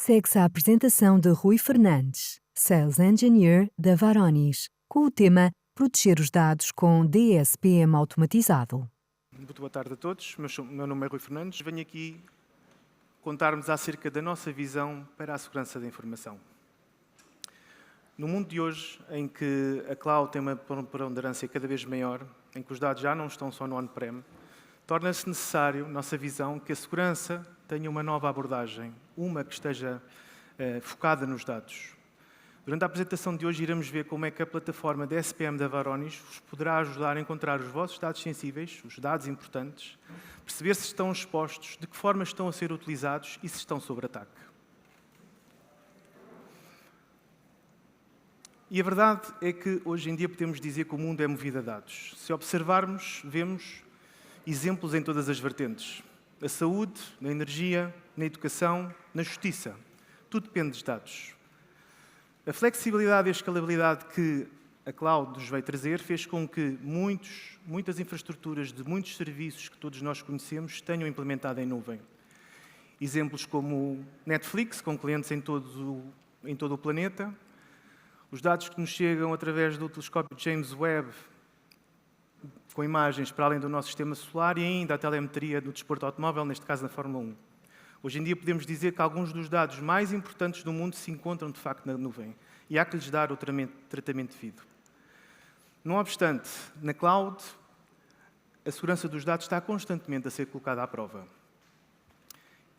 Segue-se a apresentação de Rui Fernandes, Sales Engineer da Varonis, com o tema Proteger os dados com DSPM automatizado. Muito boa tarde a todos, meu nome é Rui Fernandes. Venho aqui contar-vos acerca da nossa visão para a segurança da informação. No mundo de hoje, em que a cloud tem uma preponderância cada vez maior, em que os dados já não estão só no on-prem, torna-se necessário, nossa visão, que a segurança tenha uma nova abordagem, uma que esteja focada nos dados. Durante a apresentação de hoje, iremos ver como é que a plataforma DSPM da Varonis vos poderá ajudar a encontrar os vossos dados sensíveis, os dados importantes, perceber se estão expostos, de que forma estão a ser utilizados e se estão sob ataque. E a verdade é que hoje em dia podemos dizer que o mundo é movido a dados. Se observarmos, vemos exemplos em todas as vertentes. A saúde, na energia, na educação, na justiça. Tudo depende dos dados. A flexibilidade e a escalabilidade que a cloud nos veio trazer fez com que muitas infraestruturas de muitos serviços que todos nós conhecemos tenham implementado em nuvem. Exemplos como Netflix, com clientes em todo o planeta, os dados que nos chegam através do telescópio James Webb, com imagens para além do nosso sistema solar e ainda a telemetria do desporto automóvel, neste caso na Fórmula 1. Hoje em dia podemos dizer que alguns dos dados mais importantes do mundo se encontram de facto na nuvem e há que lhes dar o tratamento devido. Não obstante, na cloud, a segurança dos dados está constantemente a ser colocada à prova.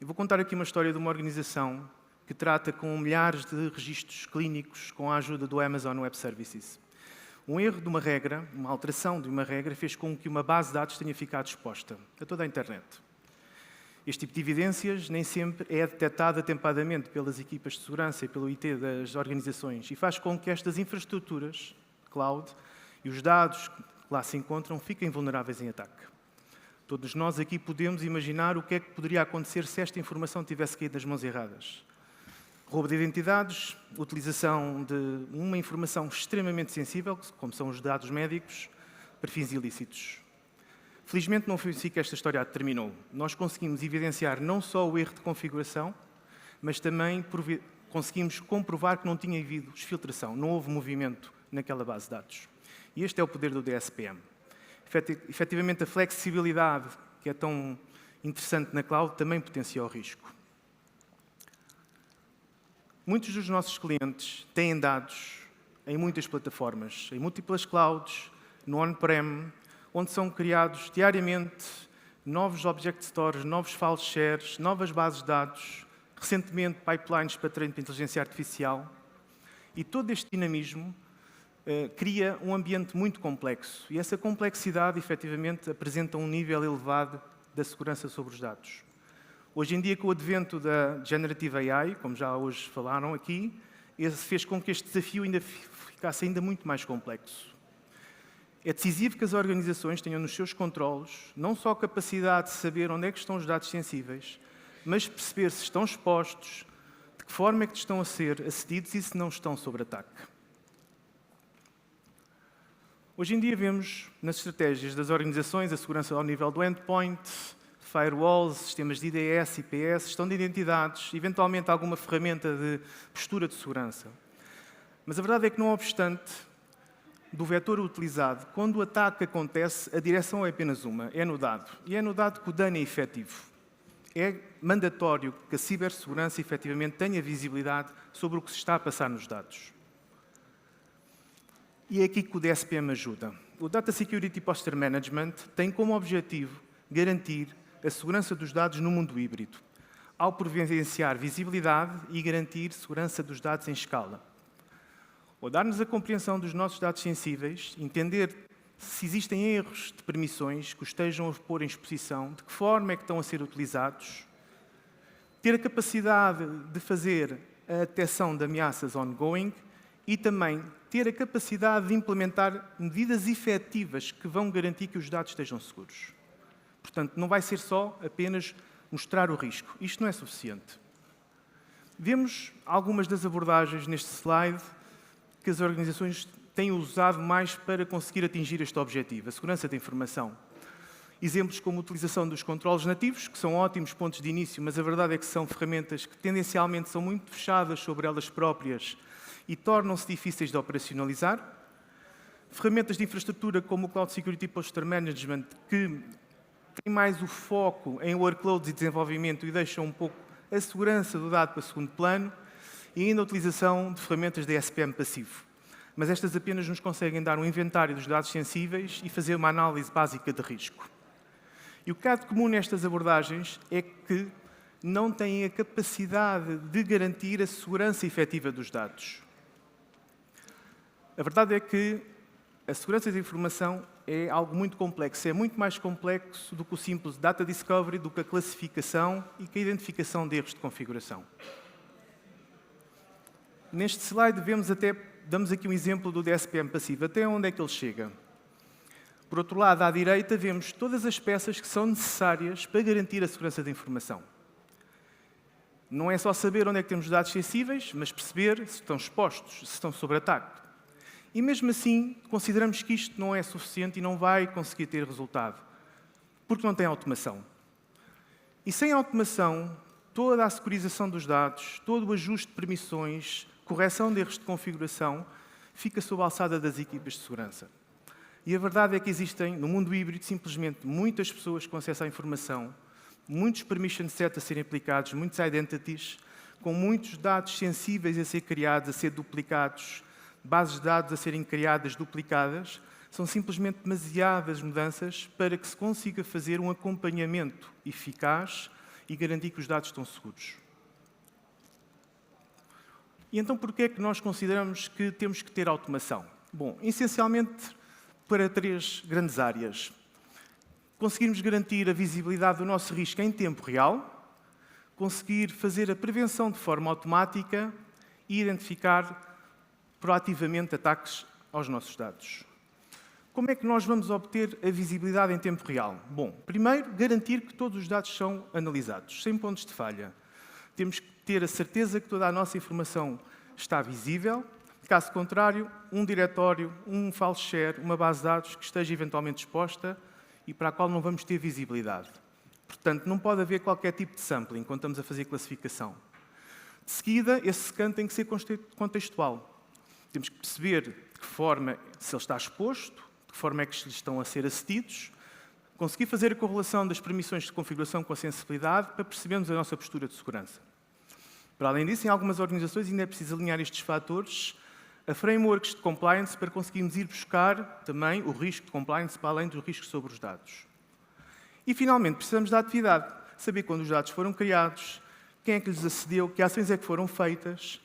Eu vou contar aqui uma história de uma organização que trata com milhares de registros clínicos com a ajuda do Amazon Web Services. Um erro de uma regra, uma alteração de uma regra, fez com que uma base de dados tenha ficado exposta a toda a internet. Este tipo de evidências nem sempre é detectado atempadamente pelas equipas de segurança e pelo IT das organizações e faz com que estas infraestruturas, cloud, e os dados que lá se encontram fiquem vulneráveis em ataque. Todos nós aqui podemos imaginar o que é que poderia acontecer se esta informação tivesse caído nas mãos erradas. Roubo de identidades, utilização de uma informação extremamente sensível, como são os dados médicos, para fins ilícitos. Felizmente não foi assim que esta história terminou. Nós conseguimos evidenciar não só o erro de configuração, mas também conseguimos comprovar que não tinha havido exfiltração, não houve movimento naquela base de dados. E este é o poder do DSPM. Efetivamente, a flexibilidade que é tão interessante na cloud também potencia o risco. Muitos dos nossos clientes têm dados em muitas plataformas, em múltiplas clouds, no on-prem, onde são criados diariamente novos object stores, novos file shares, novas bases de dados, recentemente pipelines para treino de inteligência artificial. E todo este dinamismo cria um ambiente muito complexo. E essa complexidade, efetivamente, apresenta um nível elevado da segurança sobre os dados. Hoje em dia, com o advento da Generative AI, como já hoje falaram aqui, fez com que este desafio ficasse ainda muito mais complexo. É decisivo que as organizações tenham nos seus controlos não só a capacidade de saber onde é que estão os dados sensíveis, mas perceber se estão expostos, de que forma é que estão a ser acedidos e se não estão sob ataque. Hoje em dia vemos nas estratégias das organizações a segurança ao nível do endpoint, firewalls, sistemas de IDS, IPS, gestão de identidades, eventualmente alguma ferramenta de postura de segurança. Mas a verdade é que, não obstante do vetor utilizado, quando o ataque acontece, a direção é apenas uma, é no dado. E é no dado que o dano é efetivo. É mandatório que a cibersegurança efetivamente tenha visibilidade sobre o que se está a passar nos dados. E é aqui que o DSPM ajuda. O Data Security Posture Management tem como objetivo garantir a segurança dos dados no mundo híbrido, ao providenciar visibilidade e garantir segurança dos dados em escala. Ou dar-nos a compreensão dos nossos dados sensíveis, entender se existem erros de permissões que os estejam a pôr em exposição, de que forma é que estão a ser utilizados, ter a capacidade de fazer a detecção de ameaças ongoing e também ter a capacidade de implementar medidas efetivas que vão garantir que os dados estejam seguros. Portanto, não vai ser só apenas mostrar o risco. Isto não é suficiente. Vemos algumas das abordagens neste slide que as organizações têm usado mais para conseguir atingir este objetivo, a segurança da informação. Exemplos como a utilização dos controles nativos, que são ótimos pontos de início, mas a verdade é que são ferramentas que tendencialmente são muito fechadas sobre elas próprias e tornam-se difíceis de operacionalizar. Ferramentas de infraestrutura como o Cloud Security Posture Management, que têm mais o foco em workloads e desenvolvimento e deixam um pouco a segurança do dado para segundo plano, e ainda a utilização de ferramentas de SPM passivo. Mas estas apenas nos conseguem dar um inventário dos dados sensíveis e fazer uma análise básica de risco. E o que há de comum nestas abordagens é que não têm a capacidade de garantir a segurança efetiva dos dados. A verdade é que a segurança da informação é algo muito complexo. É muito mais complexo do que o simples data discovery, do que a classificação e que a identificação de erros de configuração. Neste slide damos aqui um exemplo do DSPM passivo. Até onde é que ele chega? Por outro lado, à direita, vemos todas as peças que são necessárias para garantir a segurança da informação. Não é só saber onde é que temos dados sensíveis, mas perceber se estão expostos, se estão sob ataque. E mesmo assim, consideramos que isto não é suficiente e não vai conseguir ter resultado, porque não tem automação. E sem automação, toda a securização dos dados, todo o ajuste de permissões, correção de erros de configuração, fica sob a alçada das equipas de segurança. E a verdade é que existem, no mundo híbrido, simplesmente muitas pessoas com acesso à informação, muitos permission sets a serem aplicados, muitos identities, com muitos dados sensíveis a ser criados, a ser duplicados, bases de dados a serem criadas, duplicadas. São simplesmente demasiadas mudanças para que se consiga fazer um acompanhamento eficaz e garantir que os dados estão seguros. E então, porquê é que nós consideramos que temos que ter automação? Bom, essencialmente para 3 grandes áreas. Conseguirmos garantir a visibilidade do nosso risco em tempo real, conseguir fazer a prevenção de forma automática e identificar proativamente ataques aos nossos dados. Como é que nós vamos obter a visibilidade em tempo real? Bom, primeiro, garantir que todos os dados são analisados, sem pontos de falha. Temos que ter a certeza que toda a nossa informação está visível. Caso contrário, um diretório, um file share, uma base de dados que esteja eventualmente exposta e para a qual não vamos ter visibilidade. Portanto, não pode haver qualquer tipo de sampling quando estamos a fazer classificação. De seguida, esse scan tem que ser contextual. Temos que perceber de que forma, se ele está exposto, de que forma é que estão a ser acedidos, conseguir fazer a correlação das permissões de configuração com a sensibilidade para percebermos a nossa postura de segurança. Para além disso, em algumas organizações ainda é preciso alinhar estes fatores a frameworks de compliance para conseguirmos ir buscar também o risco de compliance para além dos riscos sobre os dados. E, finalmente, precisamos da atividade, saber quando os dados foram criados, quem é que lhes acedeu, que ações é que foram feitas.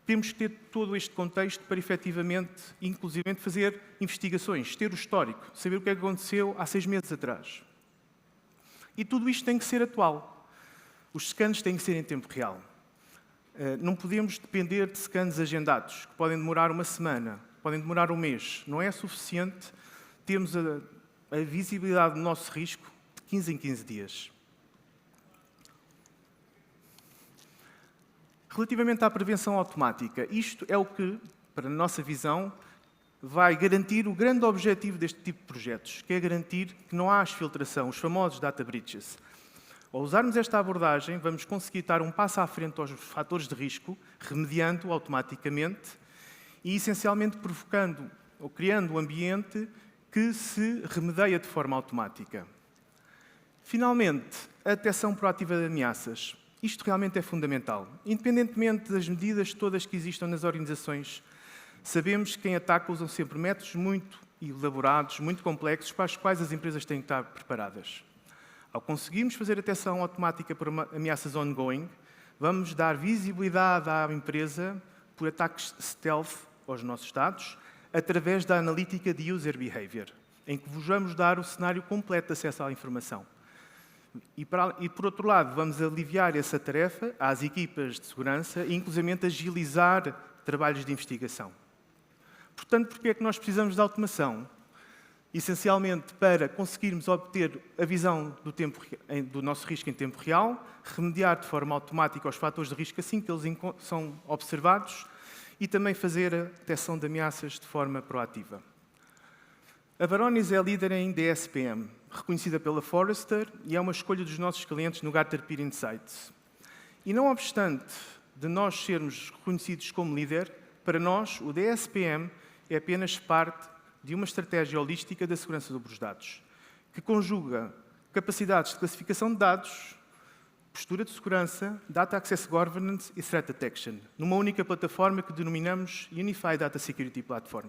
Temos que ter todo este contexto para, efetivamente, inclusivamente, fazer investigações, ter o histórico, saber o que é que aconteceu há 6 meses atrás. E tudo isto tem que ser atual. Os scans têm que ser em tempo real. Não podemos depender de scans agendados, que podem demorar uma semana, podem demorar um mês. Não é suficiente termos a visibilidade do nosso risco de 15 em 15 dias. Relativamente à prevenção automática, isto é o que, para a nossa visão, vai garantir o grande objetivo deste tipo de projetos, que é garantir que não há exfiltração, os famosos data breaches. Ao usarmos esta abordagem, vamos conseguir dar um passo à frente aos fatores de risco, remediando automaticamente e, essencialmente, provocando ou criando um ambiente que se remedia de forma automática. Finalmente, a detecção proativa de ameaças. Isto realmente é fundamental. Independentemente das medidas todas que existam nas organizações, sabemos que quem ataca usam sempre métodos muito elaborados, muito complexos, para os quais as empresas têm que estar preparadas. Ao conseguirmos fazer a detecção automática por ameaças ongoing, vamos dar visibilidade à empresa por ataques stealth aos nossos dados, através da analítica de user behavior, em que vos vamos dar o cenário completo de acesso à informação. E, por outro lado, vamos aliviar essa tarefa às equipas de segurança e, inclusivamente, agilizar trabalhos de investigação. Portanto, porquê é que nós precisamos de automação? Essencialmente para conseguirmos obter a visão do nosso risco em tempo real, remediar de forma automática os fatores de risco assim que eles são observados e também fazer a detecção de ameaças de forma proativa. A Varonis é líder em DSPM. reconhecida pela Forrester e é uma escolha dos nossos clientes no Gartner Peer Insights. E não obstante de nós sermos reconhecidos como líder, para nós o DSPM é apenas parte de uma estratégia holística da segurança dos dados, que conjuga capacidades de classificação de dados, postura de segurança, Data Access Governance e Threat Detection, numa única plataforma que denominamos Unified Data Security Platform.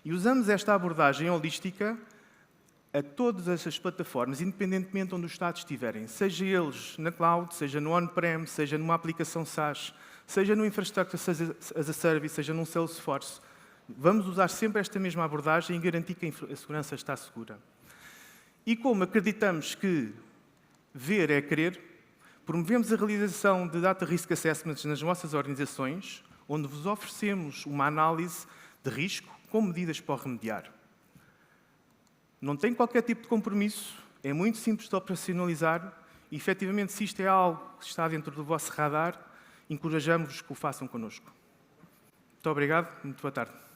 E usamos esta abordagem holística a todas essas plataformas, independentemente de onde os dados estiverem, seja eles na cloud, seja no on-prem, seja numa aplicação SaaS, seja no Infrastructure as a Service, seja num Salesforce. Vamos usar sempre esta mesma abordagem e garantir que a segurança está segura. E como acreditamos que ver é querer, promovemos a realização de Data Risk Assessments nas vossas organizações, onde vos oferecemos uma análise de risco com medidas para o remediar. Não tem qualquer tipo de compromisso, é muito simples de operacionalizar e, efetivamente, se isto é algo que está dentro do vosso radar, encorajamos-vos que o façam connosco. Muito obrigado, muito boa tarde.